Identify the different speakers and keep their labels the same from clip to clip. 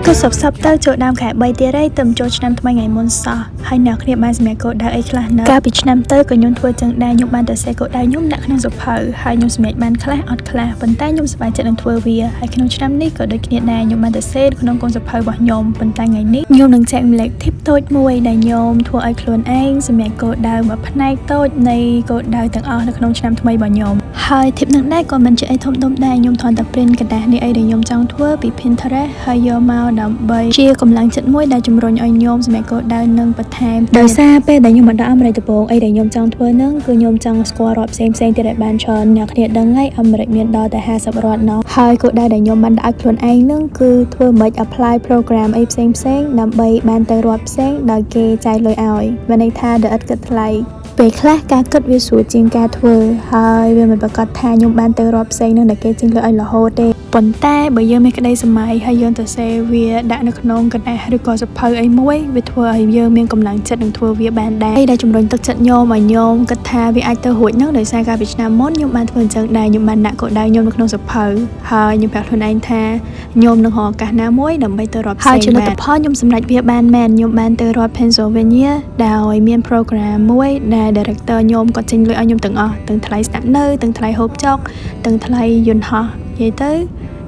Speaker 1: ទស្សនទៅចូលដើមខែ3ទៀតហើយទៅចូលឆ្នាំថ្មីថ្ងៃមុនសោះហើយអ្នកគ្នាបានសម្រាប់គោលដៅអីខ្លះនៅកាលពីឆ្នាំទៅក៏ខ្ញុំធ្វើចឹងដែរខ្ញុំបានតែសេគោលដៅខ្ញុំដាក់ក្នុងសភៅហើយខ្ញុំសម្រេចបានខ្លះអត់ខ្លះប៉ុន្តែខ្ញុំសប្បាយចិត្តនឹងធ្វើវាហើយក្នុងឆ្នាំនេះក៏ដូចគ្នាដែរខ្ញុំបានតែសេក្នុងកូនសភៅរបស់ខ្ញុំប៉ុន្តែថ្ងៃនេះខ្ញុំនឹងចែកម្លែក tip តូចមួយដែលខ្ញុំធ្វើឲ្យខ្លួនឯងសម្រាប់គោលដៅមួយផ្នែកតូចនៃគោលដៅទាំងអស់នៅក្នុងឆ្នាំថ្មីរបស់ខ្ញុំហើយ tip នឹងដែរក៏មិនជាអីធំដុំដែរខ្ញុំគ្រាន់តែ print กระดาษនេះអីដែលខ្ញុំចង់ធ្វើពី Pinterest ហើយយកមកដើម្បីជាកម្លាំងចិត្តមួយដែលជំរុញឲ្យខ្ញុំសម្រាប់គោលដៅនឹងបន្ថែមដោយសារពេលដែលខ្ញុំមកដល់អាមេរិកដំបូងអីដែលខ្ញុំចង់ធ្វើនឹងគឺខ្ញុំចង់ស្គាល់រដ្ឋផ្សេងៗទៀតឲ្យបានច្រើនអ្នកគ្នាដឹងហើយអាមេរិកមានដល់តែ50រដ្ឋណោះហើយគោលដៅដែលខ្ញុំបានដាក់ឲ្យខ្លួនឯងនឹងគឺធ្វើមិន apply program អីផ្សេងៗដើម្បីបានទៅរដ្ឋផ្សេងដោយគេចាយលុយឲ្យមានន័យថាដែលឥតគិតថ្លៃពេលខ្លះការគិតវាស្រួលជាងការធ្វើហើយវាមិនប្រកាសថាខ្ញុំបានទៅរាប់ផ្សេងនឹងដែលគេចេញលុយឲ្យរហូតទេប៉ុន្តែបើយើងមានក្តីសម័យហើយយើងទៅសេវាដាក់នៅក្នុងកណ្ដាស់ឬក៏សភៅអីមួយវាធ្វើឲ្យយើងមានកម្លាំងចិត្តនឹងធ្វើវាបានដែរហើយដែលជំរុញទឹកចិត្តខ្ញុំឲ្យខ្ញុំគិតថាវាអាចទៅរួចនឹងដោយសារកាលពីឆ្នាំមុនខ្ញុំបានធ្វើអញ្ចឹងដែរខ្ញុំបានដាក់គោលដៅខ្ញុំនៅក្នុងសភៅហើយខ្ញុំប្រាប់ខ្លួនឯងថាខ្ញុំនឹងរកឱកាសណាមួយដើម្បីទៅរាប់ផ្សេងហើយជាលទ្ធផលខ្ញុំសម្រេចវាបានមែនខ្ញុំបានទៅរដ្ឋ Pennsylvania ដោយមាន program មួយដែល director ខ្ញុំគាត់ចេញលុយឲ្យខ្ញុំទាំងអស់ទាំងថ្លៃស្នាក់នៅទាំងថ្លៃហូបចុកទាំងថ្លៃយន្តហោះនិយាយទៅ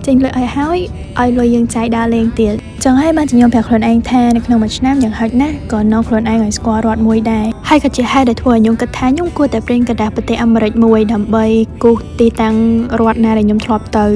Speaker 1: ចេញលុយឲ្យហើយឲ្យលុយយើងចាយដើរលេងទៀតចឹងហើយបានខ្ញុំប្រាប់ខ្លួនឯងថានៅក្នុងមួយឆ្នាំយ៉ាងហោចណាស់ក៏នាំខ្លួនឯងឲ្យស្គាល់រដ្ឋមួយដែរហើយក៏ជាហេតុដែលធ្វើឲ្យខ្ញុំគិតថាខ្ញុំគួរតែព្រិនកណ្ដាស់ប្រទេសអាមេរិកមួយដើម្បីគូសទីតាំងរដ្ឋណាដែលខ្ញុំធ្លាប់ទៅ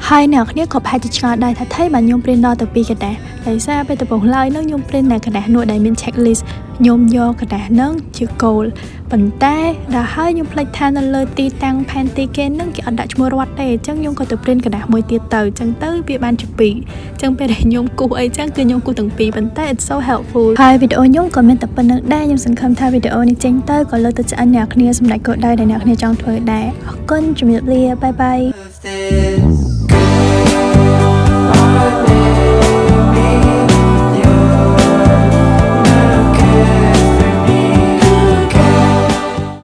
Speaker 1: ហើយអ្នកគ្នាក៏ប្រហែលជាឆ្ងល់ដែរថាថៃបានខ្ញុំព្រិនដល់ទៅ2កណ្ដាស់ដោយសារពេលដំបូងឡើយនឹងខ្ញុំព្រិននៅកណ្ដាស់នោះដែលមាន checklist ខ្ញុំយកកណ្ដាស់ហ្នឹងជាគោលប៉ុន្តែដល់ហើយខ្ញុំភ្លេចថានៅលើទីតាំងផែនទីគេហ្នឹងគេអត់ដាក់ឈ្មោះរដ្ឋទេអញ្ចឹងខ្ញុំក៏ទៅព្រិនកណ្ដាស់មួយទៀតទៅអញ្ចឹងទៅវាបានជា2អញ្ចឹងពេលដែលខ្ញុំគូសអីចឹងគឺខ្ញុំគូសទាំងពីរប៉ុន្តែ it's so helpful ហើយវីដេអូខ្ញុំក៏មានតែប៉ុណ្្នឹងដែរខ្ញុំសង្ឃឹមថាវីដេអូនេះចេញទៅក៏លើកទឹកចិត្តអ្នកគ្នាសម្រេចគោលដៅដែលអ្នកគ្នាចង់ធ្វើដែរអរគុណជំរាបលាបាយបាយ